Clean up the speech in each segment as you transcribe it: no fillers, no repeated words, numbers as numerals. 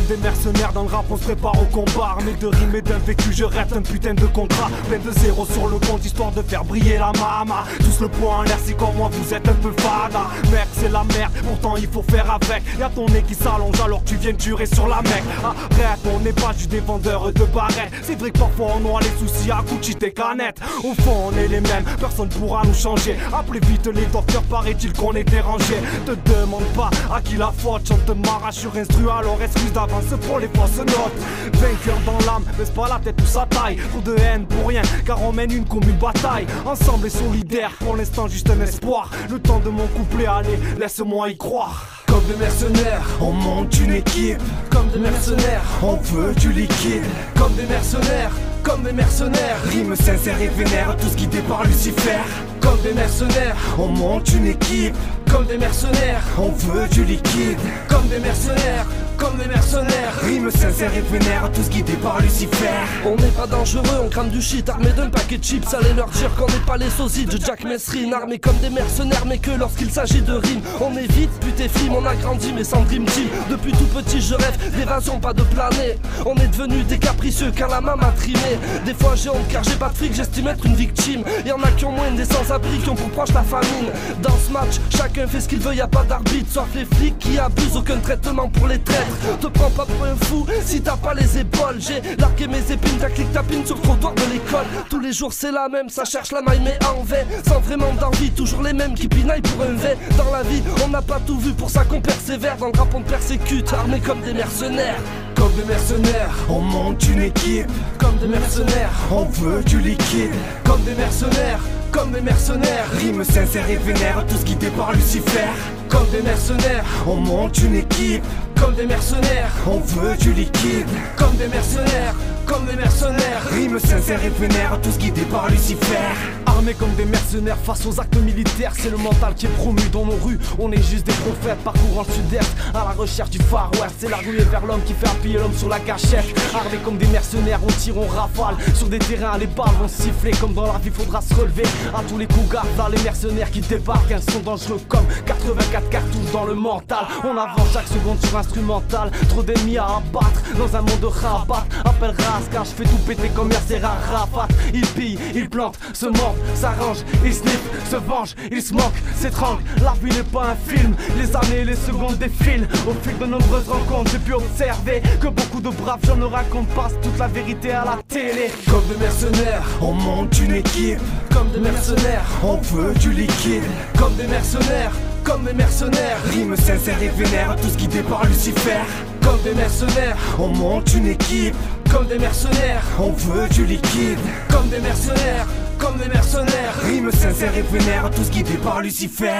Comme des mercenaires dans le rap on se prépare au combat. Armé de rimes et d'un vécu je rêve un putain de contrat. Plein de zéros sur le compte histoire de faire briller la mama. Tous le poing en l'air si comme moi vous êtes un peu fada. Mec c'est la merde, pourtant il faut faire avec. Y'a ton nez qui s'allonge alors que tu viens de jurer sur la mec. Arrête, on n'est pas juste des vendeurs de barrettes. C'est vrai que parfois on a les soucis à coups de shit et canettes. Au fond on est les mêmes, personne pourra nous changer. Appelez vite les docteurs, paraît-il qu'on est dérangé. Te demande pas à qui la faute, chante marche sur instru alors excuse d'avance pour les fausses notes. Vainqueur dans l'âme, baisse pas la tête ou sa taille. Trop de haine pour rien, car on mène une commune bataille. Ensemble et solidaire, pour l'instant juste un espoir. Le temps de mon couplet, allez, laisse-moi y croire. Comme des mercenaires, on monte une équipe. Comme des mercenaires, on veut du liquide. Comme des mercenaires, comme des mercenaires. Rime sincère et vénère tout ce qui départ Lucifer. Comme des mercenaires, on monte une équipe. Comme des mercenaires, on veut du liquide. Comme des mercenaires, comme des mercenaires. Rime sincère et vénère tout ce qui départ Lucifer. On n'est pas dangereux, on crame du shit armé d'un paquet de chips. Allez leur dire qu'on n'est pas les sosies de Jack Messrine. Armés comme des mercenaires mais que lorsqu'il s'agit de rimes. On est vite, putain film, on a grandi mais sans dream team. Depuis tout petit je rêve d'évasion, pas de planer. On est devenus des capricieux car la main m'a trimé. Des fois j'ai honte car j'ai pas de fric, j'estime être une victime. Y'en a qui ont moins des sans-abri, qui ont pour proche la famine. Dans ce match, chacun fait ce qu'il veut, y a pas d'arbitre. Sauf les flics qui abusent, aucun traitement pour les traîtres. Te prends pas pour un fou si t'as pas les épaules. J'ai largué mes épines, ta clique tapine sur le trottoir de l'école. Tous les jours c'est la même, ça cherche la maille mais en vain. Sans vraiment d'envie, toujours les mêmes qui pinaillent pour un V. Dans la vie, on n'a pas tout vu, pour ça qu'on persévère. Dans le rap on persécute, armés comme des mercenaires. Comme des mercenaires, on monte une équipe. Comme des mercenaires, on veut du liquide. Comme des mercenaires, comme des mercenaires. Rime sincère et vénère tout ce qui départ Lucifer. Comme des mercenaires, on monte une équipe. Comme des mercenaires, on veut du liquide. Comme des mercenaires, comme des mercenaires. Rime sincère et vénère tout ce qui départ Lucifer. Armés comme des mercenaires face aux actes militaires. C'est le mental qui est promu dans nos rues. On est juste des prophètes parcourant le sud-est à la recherche du Far West. C'est la ruée vers l'homme qui fait appuyer l'homme sur la gâchette. Armés comme des mercenaires, on tire, on rafale. Sur des terrains, les balles vont siffler. Comme dans la vie, faudra se relever. À tous les coups, garde là les mercenaires qui débarquent. Ils sont dangereux comme 84 cartouches dans le mental. On avance chaque seconde sur instrumental. Trop d'ennemis à abattre dans un monde de rabat. Appelle Raska, je fais tout péter comme Yasser Arafat. Il pille, il plante, se mord, s'arrange, il sniff, se venge, il se moque, s'étrangle. La vie n'est pas un film, les années et les secondes défilent. Au fil de nombreuses rencontres, j'ai pu observer que beaucoup de braves gens ne racontent pas toute la vérité à la télé. Comme des mercenaires, on monte une équipe. Comme des mercenaires, on veut du liquide. Comme des mercenaires, comme des mercenaires. Rime sincère et vénère tout ce qui départ Lucifer. Comme des mercenaires, on monte une équipe. Comme des mercenaires, on veut du liquide. Comme des mercenaires, comme des mercenaires. Rime sincère et vénère tout ce qui départ Lucifer.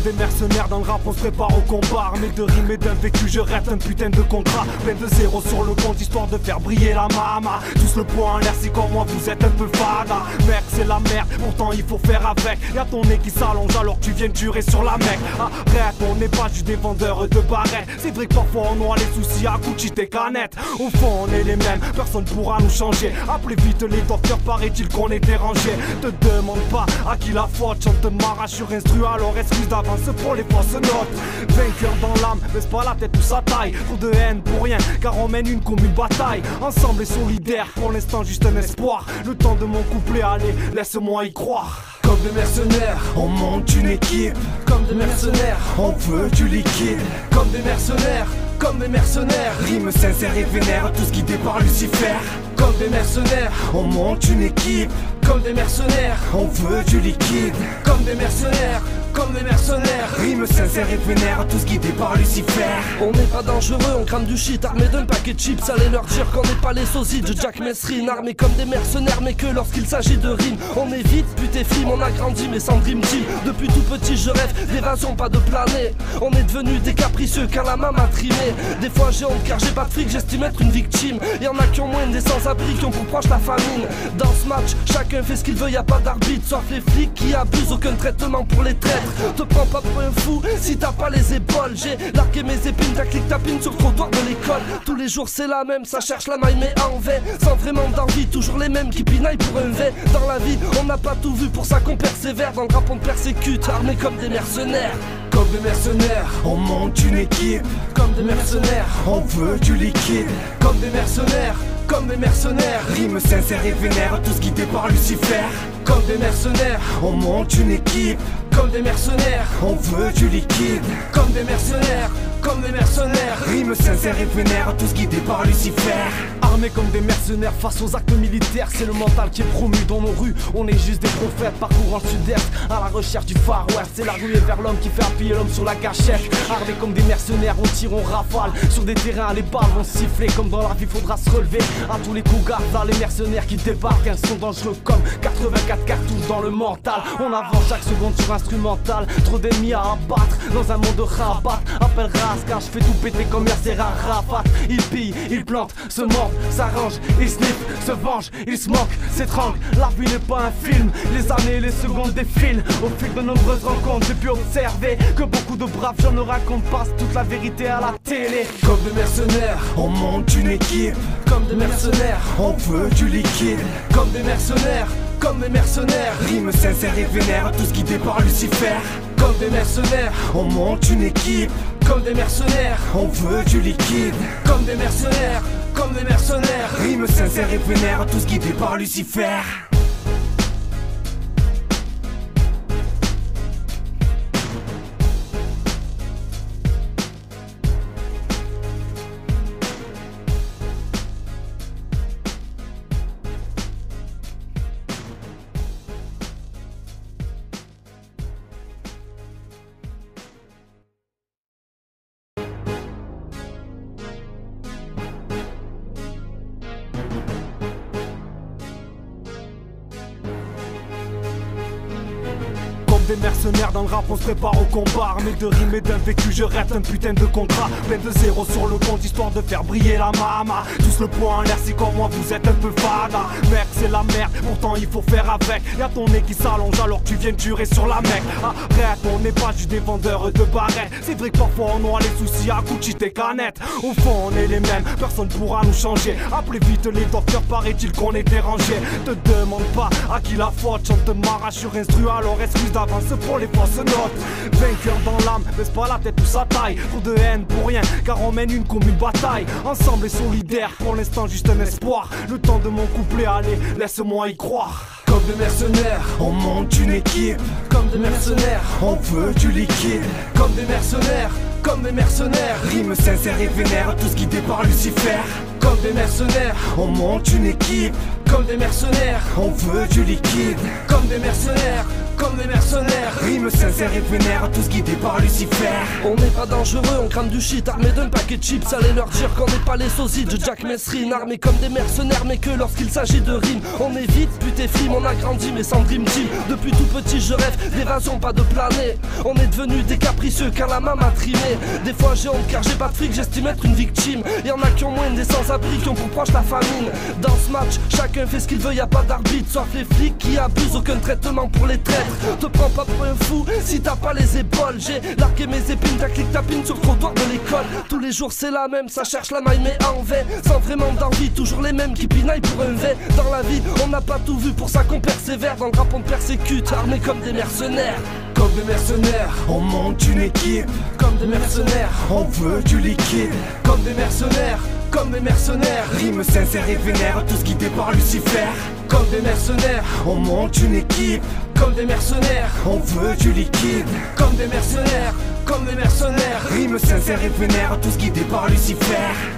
Des mercenaires dans le rap on se prépare au combat. Armé de rimes et d'un vécu je rêve un putain de contrat. Plein de zéros sur le compte histoire de faire briller la mama. Tous le poing en l'air si comme moi vous êtes un peu fada. Mec c'est la merde, pourtant il faut faire avec. Y'a ton nez qui s'allonge alors que tu viens de jurer sur la mec. Arrête, on n'est pas juste des vendeurs de barrettes. C'est vrai que parfois on a les soucis à coups de shit et canettes. Au fond on est les mêmes, personne pourra nous changer. Appelez vite les docteurs, paraît-il qu'on est dérangé. Te demande pas à qui la faute, chante marche sur instru alors excuse d'avance pour les fausses notes. Vainqueur dans l'âme, baisse pas la tête ou sa taille. Trop de haine pour rien, car on mène une commune bataille. Ensemble et solidaire, pour l'instant juste un espoir. Le temps de mon couplet, allez, laisse-moi y croire. Comme des mercenaires, on monte une équipe. Comme des mercenaires, on veut du liquide. Comme des mercenaires, comme des mercenaires. Rime sincère et vénère tout ce qui départ Lucifer. Comme des mercenaires, on monte une équipe. Comme des mercenaires, on veut du liquide. Comme des mercenaires, comme des mercenaires. Rime sincère et vénère, tous guidés par Lucifer. On n'est pas dangereux, on crame du shit armé d'un paquet de chips. Allez leur dire qu'on n'est pas les sosies de Jack Messrine, armés comme des mercenaires mais que lorsqu'il s'agit de rimes. On est vite, putain film, on a grandi mais sans dream team. Depuis tout petit je rêve d'évasion, pas de planer. On est devenus des capricieux car la main m'a trimé. Des fois j'ai honte car j'ai pas de fric, j'estime être une victime. Y'en a qui ont moins des sans-abri, qui ont pour proche la famine. Dans ce match, chacun fait ce qu'il veut, y a pas d'arbitre. Sauf les flics qui abusent, aucun traitement pour les traîtres. Te prends pas pour un fou si t'as pas les épaules. J'ai largué mes épines, ta clic tapine sur le trottoir de l'école. Tous les jours c'est la même, ça cherche la maille mais en vain. Sans vraiment d'envie, toujours les mêmes qui pinaillent pour un V. Dans la vie, on n'a pas tout vu, pour ça qu'on persévère. Dans le rap on persécute, armés comme des mercenaires. Comme des mercenaires, on monte une équipe. Comme des mercenaires, on veut du liquide. Comme des mercenaires, comme des mercenaires. Rime sincère et vénère, tous guidés par Lucifer. Comme des mercenaires, on monte une équipe. Comme des mercenaires, on veut du liquide. Comme des mercenaires, comme des mercenaires. Rime sincère et vénère, tous guidés par Lucifer. Armés comme des mercenaires face aux actes militaires, c'est le mental qui est promu dans nos rues. On est juste des prophètes parcourant le sud-est à la recherche du Far West. C'est la ruée vers l'homme qui fait appuyer l'homme sur la gâchette. Armés comme des mercenaires, on tire, on rafale. Sur des terrains, les balles vont siffler. Comme dans la vie, faudra se relever. À tous les coups, garde là les mercenaires qui débarquent. Ils sont dangereux comme 84 cartouches dans le mental. On avance chaque seconde sur instrumental. Trop d'ennemis à abattre dans un monde de rabat. Appelle Raska, je fais tout péter comme Yasser Arafat. Ils pillent, ils plantent, se mordent, s'arrangent, ils sniffent, se vengent, ils se moquent, s'étranglent. La vie n'est pas un film, les années et les secondes défilent. Au fil de nombreuses rencontres, j'ai pu observer que beaucoup de braves gens ne racontent pas toute la vérité à la télé. Comme des mercenaires, on monte une équipe. Comme des mercenaires, on veut du liquide. Comme des mercenaires, comme des mercenaires. Rime sincère et vénère, tous guidés par Lucifer. Comme des mercenaires, on monte une équipe. Comme des mercenaires, on veut du liquide. Comme des mercenaires, comme des mercenaires. Rime sincère et vénère, tous guidés par Lucifer. Des mercenaires dans le rap, on se prépare au combat. Armé de rimes et d'un vécu, je rêve un putain de contrat. Plein de zéros sur le compte, histoire de faire briller la mama. Tous le poing en l'air, si comme moi vous êtes un peu fada. Mec, c'est la merde, pourtant il faut faire avec. Y'a ton nez qui s'allonge alors que tu viens de jurer sur la mec. Arrête, on n'est pas juste des vendeurs de barrettes. C'est vrai que parfois on aura les soucis à coups de cheat et canettes. Au fond on est les mêmes, personne pourra nous changer. Appelez vite les docteurs, paraît-il qu'on est dérangé. Te demande pas à qui la faute, chante marche sur instru, alors excuse d'avance pour les fausses notes. Vainqueur dans l'âme, baisse pas la tête ou sa taille. Trop de haine pour rien, car on mène une commune bataille. Ensemble et solidaire, pour l'instant juste un espoir. Le temps de mon couplet, allez, laisse-moi y croire. Comme des mercenaires, on monte une équipe. Comme des mercenaires, on veut du liquide. Comme des mercenaires, comme des mercenaires. Rime sincère et vénère, tous guidés par Lucifer. Comme des mercenaires, on monte une équipe. Comme des mercenaires, on veut du liquide. Comme des mercenaires, comme des mercenaires. Rime sincère et vénère, tous guidés par Lucifer. On n'est pas dangereux, on crame du shit armé d'un paquet de chips. Allez leur dire qu'on n'est pas les sosies de Jack Messrine, armés comme des mercenaires mais que lorsqu'il s'agit de rimes. On est vite, putain film, on a grandi mais sans dream team. Depuis tout petit je rêve d'évasion, pas de planer. On est devenus des capricieux car la main m'a trimé. Des fois j'ai honte car j'ai pas de fric, j'estime être une victime. Y'en a qui ont moins des sans-abri, qui ont pour proche la famine. Dans ce match, chacun fait ce qu'il veut, y a pas d'arbitre. Sauf les flics qui abusent, aucun traitement pour les traîtres. Te prends pas pour un fou si t'as pas les épaules. J'ai largué mes épines, ta clic tapine sur le trottoir de l'école. Tous les jours c'est la même, ça cherche la maille mais en vain. Sans vraiment d'envie, toujours les mêmes qui pinaillent pour un V. Dans la vie, on n'a pas tout vu, pour ça qu'on persévère. Dans le rap on persécute, armés comme des mercenaires. Comme des mercenaires, on monte une équipe. Comme des mercenaires, on veut du liquide. Comme des mercenaires, comme des mercenaires. Rime sincère et vénère, tous guidés par Lucifer. Comme des mercenaires, on monte une équipe. Comme des mercenaires, on veut du liquide. Comme des mercenaires, comme des mercenaires. Rime sincère et vénère tout ce guidé par Lucifer.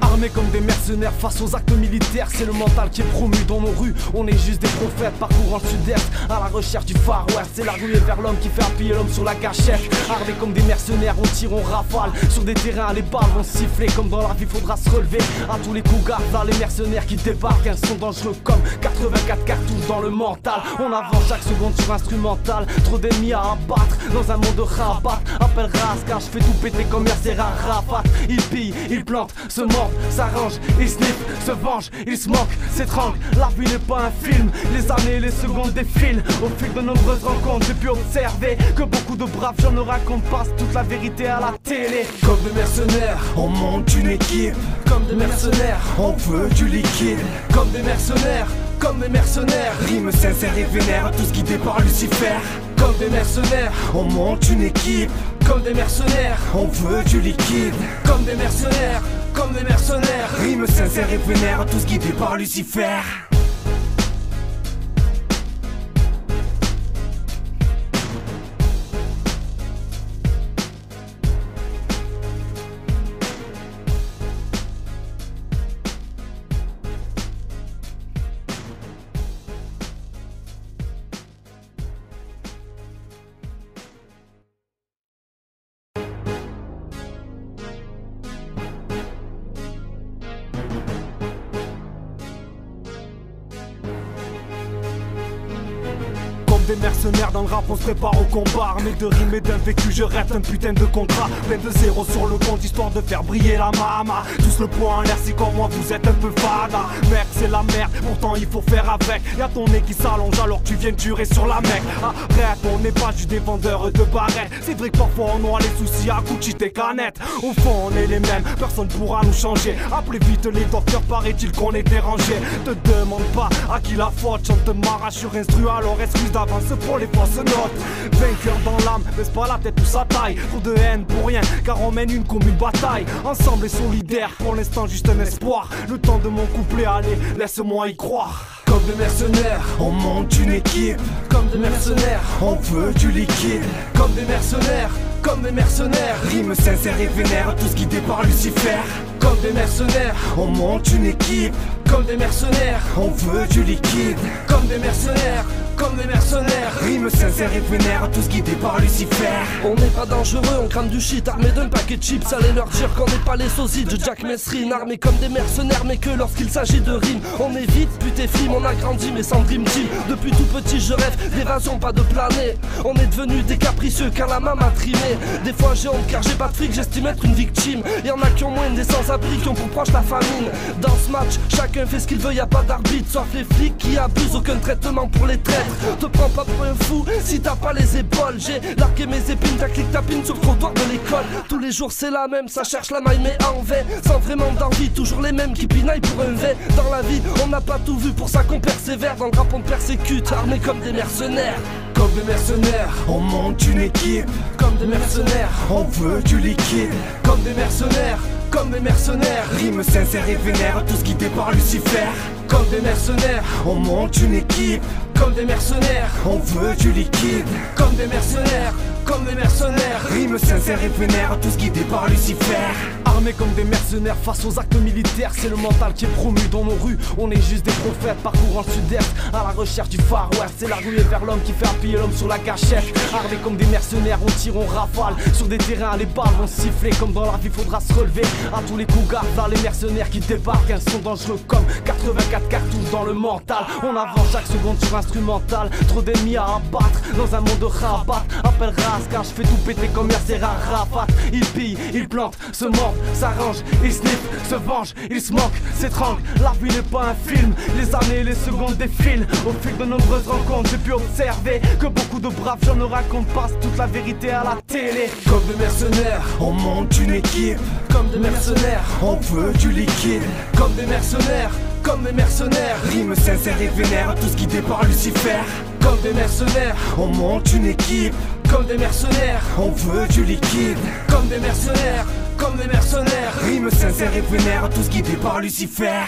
Armés comme des mercenaires face aux actes militaires, c'est le mental qui est promu dans nos rues. On est juste des prophètes parcourant le sud-est à la recherche du Far West. C'est la ruée vers l'homme qui fait appuyer l'homme sur la gâchette. Armés comme des mercenaires, on tire, on rafale. Sur des terrains, les balles vont siffler. Comme dans la vie, faudra se relever. À tous les coups, garde là les mercenaires qui débarquent. Ils sont dangereux comme 84 cartouches dans le mental. On avance chaque seconde sur instrumental. Trop d'ennemis à abattre dans un monde de rabat. Appel Raska, je fais tout péter comme Yasser Arafat. Ils pillent, ils plantent, se mordent, s'arrangent, ils sniffent, se vengent, ils se moquent, s'étranglent. La vie n'est pas un film, les années et les secondes défilent. Au fil de nombreuses rencontres, j'ai pu observer que beaucoup de braves gens ne racontent pas toute la vérité à la télé. Comme des mercenaires, on monte une équipe. Comme des mercenaires, on veut du liquide. comme des mercenaires, comme des mercenaires. Rime sincère et vénère tout ce guidé par Lucifer. Comme des mercenaires, On monte une équipe. comme des mercenaires. On veut du liquide. Comme des mercenaires, comme des mercenaires. Rime sincère et vénère tout ce guidé par Lucifer. Des mercenaires dans le rap, on se prépare au combat. Armé de rimes et d'un vécu, je rêve un putain de contrat. Plein de zéros sur le compte, histoire de faire briller la mama. Tous le poing en l'air si comme moi vous êtes un peu fada. Mec c'est la merde, pourtant il faut faire avec. Y'a ton nez qui s'allonge alors que tu viens de durer sur la mec. Arrête, on n'est pas juste des vendeurs de barrettes. C'est vrai que parfois on aura les soucis à Gucci tes canettes. Au fond on est les mêmes, personne pourra nous changer. Appelez vite les docteurs, paraît-il qu'on est dérangé. Te demande pas à qui la faute, chante m'arrache sur instru alors excuse d'avance pour les fausses notes. Vainqueur dans l'âme, baisse pas la tête ou sa taille. Trop de haine pour rien, car on mène une commune bataille. Ensemble et solidaire, pour l'instant juste un espoir. Le temps de mon couplet, allez, laisse-moi y croire. Comme des mercenaires, On monte une équipe. comme des mercenaires. On veut du liquide. Comme des mercenaires, comme des mercenaires. Rime sincère et vénère tout ce guidé par Lucifer. Comme des mercenaires, On monte une équipe. comme des mercenaires. On veut du liquide. Comme des mercenaires, comme des mercenaires. Rime sincère et vénère tout ce guidé par Lucifer. On n'est pas dangereux, on crame du shit, armé d'un paquet de chips. Allez leur dire qu'on n'est pas les sosies de Jack Messrine. Armés comme des mercenaires, mais que lorsqu'il s'agit de rimes. On est vite, putain film, on a grandi, mais sans dream team. Depuis tout petit, je rêve d'évasion, pas de planer. On est devenus des capricieux car la main m'a trimé. Des fois j'ai honte car j'ai pas de fric, j'estime être une victime. Y'en a qui ont moins des sans-abri, qui ont pour proche la famine. Dans ce match, chacun fait ce qu'il veut, y a pas d'arbitre. Sauf les flics qui abusent, aucun traitement pour les traîtres. Te prends pas pour un fou si t'as pas les épaules. J'ai largué mes épines, ta clique tapine sur le trottoir de l'école. Tous les jours c'est la même, ça cherche la maille mais en vain. Sans vraiment d'envie, toujours les mêmes qui pinaillent pour un V. Dans la vie, on n'a pas tout vu, pour ça qu'on persévère. Dans le rap on persécute, armés comme des mercenaires. Comme des mercenaires, On monte une équipe. comme des mercenaires. On veut du liquide. Comme des mercenaires, comme des mercenaires. Rime sincère et vénère tout ce guidé par Lucifer. Comme des mercenaires, On monte une équipe. comme des mercenaires. On veut du liquide. Comme des mercenaires, comme des mercenaires. Rime sincère et vénère tout ce guidé par Lucifer. Armés comme des mercenaires face aux actes militaires, c'est le mental qui est promu dans nos rues. On est juste des prophètes parcourant le sud-est à la recherche du Far West. C'est la ruée vers l'homme qui fait appuyer l'homme sur la gâchette. Armés comme des mercenaires, on tire, on rafale. Sur des terrains, les balles vont siffler. Comme dans la vie, faudra se relever. À tous les coups, garde là les mercenaires qui débarquent. Ils sont dangereux comme 84 cartouches dans le mental. On avance chaque seconde sur instrumental. Trop d'ennemis à abattre dans un monde de rabat. Appel Raska, je fais tout péter comme Yasser Arafat. Ils pillent, ils plantent, se mordent, s'arrangent, ils sniffent, se vengent, ils se moquent, s'étranglent. La vie n'est pas un film, les années et les secondes défilent. Au fil de nombreuses rencontres, j'ai pu observer que beaucoup de braves gens ne racontent pas toute la vérité à la télé. Comme des mercenaires, On monte une équipe. comme des mercenaires. On veut du liquide. Comme des mercenaires, comme des mercenaires. Rime sincère et vénère tout ce guidé par Lucifer. Comme des mercenaires, On monte une équipe. comme des mercenaires. On veut du liquide. Comme des mercenaires, comme des mercenaires. Rime sincère et vénère tout ce guidé par Lucifer.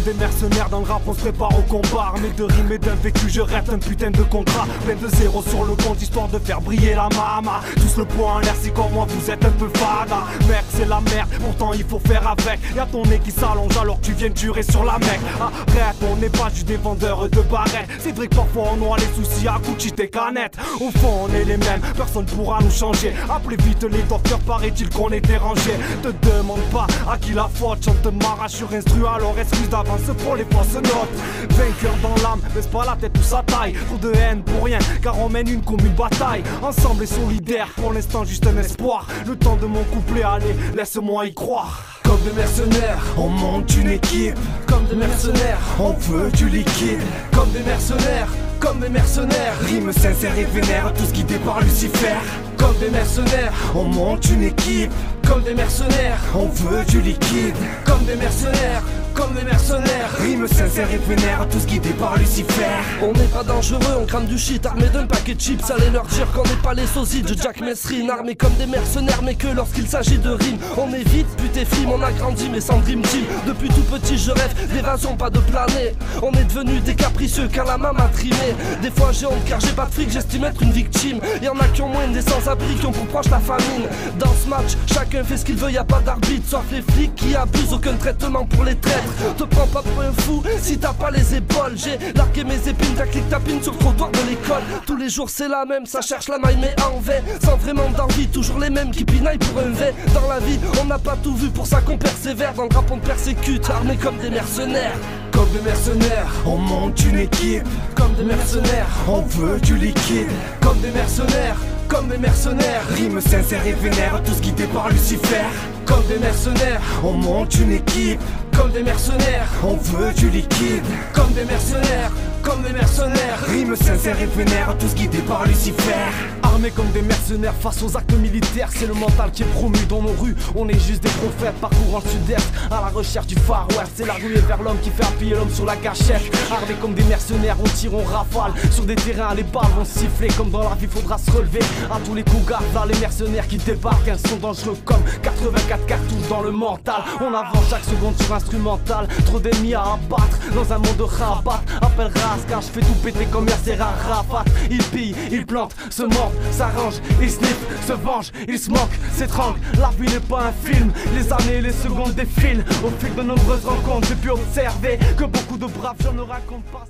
des mercenaires dans le rap on se prépare au combat. Armé de rimes et d'un vécu je rêve un putain de contrat. Plein de zéros sur le compte histoire de faire briller la mama. Tous le poing en l'air si comme moi vous êtes un peu fada. Mec c'est la merde, pourtant il faut faire avec. Y'a ton nez qui s'allonge alors que tu viens de jurer sur la mec. Arrête, on n'est pas juste des vendeurs de barrettes. C'est vrai que parfois on noie les soucis à coups de cheat et canettes. Au fond on est les mêmes, personne pourra nous changer. Appelez vite les docteurs, paraît-il qu'on est dérangé. Te demande pas à qui la faute, chante m'arrache sur instru alors excuse d'avance pour les fausses notes. Vainqueur dans l'âme, baisse pas la tête ou sa taille. Trop de haine pour rien, car on mène une commune bataille. Ensemble et solidaire, pour l'instant juste un espoir. Le temps de mon couplet, allez, laisse-moi y croire. Comme des mercenaires, on monte une équipe. Comme des mercenaires, on veut du liquide. Comme des mercenaires, comme des mercenaires. Rime sincère et vénère, tous guidés par Lucifer. Comme des mercenaires, on monte une équipe. Comme des mercenaires, on veut du liquide. Comme des mercenaires, comme des mercenaires. Rime sincère et vénère, tous guidés par Lucifer. On n'est pas dangereux, on crame du shit armé d'un paquet de chips. Allez leur dire qu'on n'est pas les sosies de Jack Mesrine. Armés comme des mercenaires mais que lorsqu'il s'agit de rimes. On évite, but et film, on a grandi mais sans dream team. Depuis tout petit je rêve d'évasion, pas de planer. On est devenus des capricieux car la main m'a trimé. Des fois j'ai honte car j'ai pas de fric, j'estime être une victime. Y'en a qui ont moins des sans-abri, qui ont pour proche la famine. Dans ce match, chacun fait ce qu'il veut, y a pas d'arbitre. Sauf les flics qui abusent, aucun traitement pour les traîtres. Te prends pas pour un fou si t'as pas les épaules. J'ai largué mes épines, ta clic tapine sur le trottoir de l'école. Tous les jours c'est la même, ça cherche la maille mais en vain. Sans vraiment d'envie, toujours les mêmes qui pinaillent pour un V. Dans la vie, on n'a pas tout vu, pour ça qu'on persévère. Dans le rap on persécute, armés comme des mercenaires. Comme des mercenaires, on monte une équipe. Comme des mercenaires, on veut du liquide. Comme des mercenaires, comme des mercenaires. Rime sincère et vénère, tous guidés par Lucifer. Comme des mercenaires, on monte une équipe. Comme des mercenaires, on veut du liquide. Comme des mercenaires, comme des mercenaires. Rime sincère et vénère, tous guidés par Lucifer. Armés comme des mercenaires face aux actes militaires. C'est le mental qui est promu dans nos rues. On est juste des prophètes parcourant le sud-est à la recherche du Far West. C'est la ruée vers l'homme qui fait appuyer l'homme sur la gâchette. Armés comme des mercenaires, on tire, on rafale. Sur des terrains, les balles vont siffler. Comme dans la vie, faudra se relever. À tous les coups, garde là les mercenaires qui débarquent. Ils sont dangereux comme 84 cartouches dans le mental. On avance chaque seconde sur instrumental. Trop d'ennemis à abattre dans un monde de rabat. Appelle Raska, je fais tout péter comme Yasser Arafat. Ils pillent, ils plantent, se mordent, s'arrangent, ils sniffent, se vengent, ils se moquent, s'étranglent. La vie n'est pas un film, les années et les secondes défilent. Au fil de nombreuses rencontres, j'ai pu observer que beaucoup de braves gens ne racontent pas.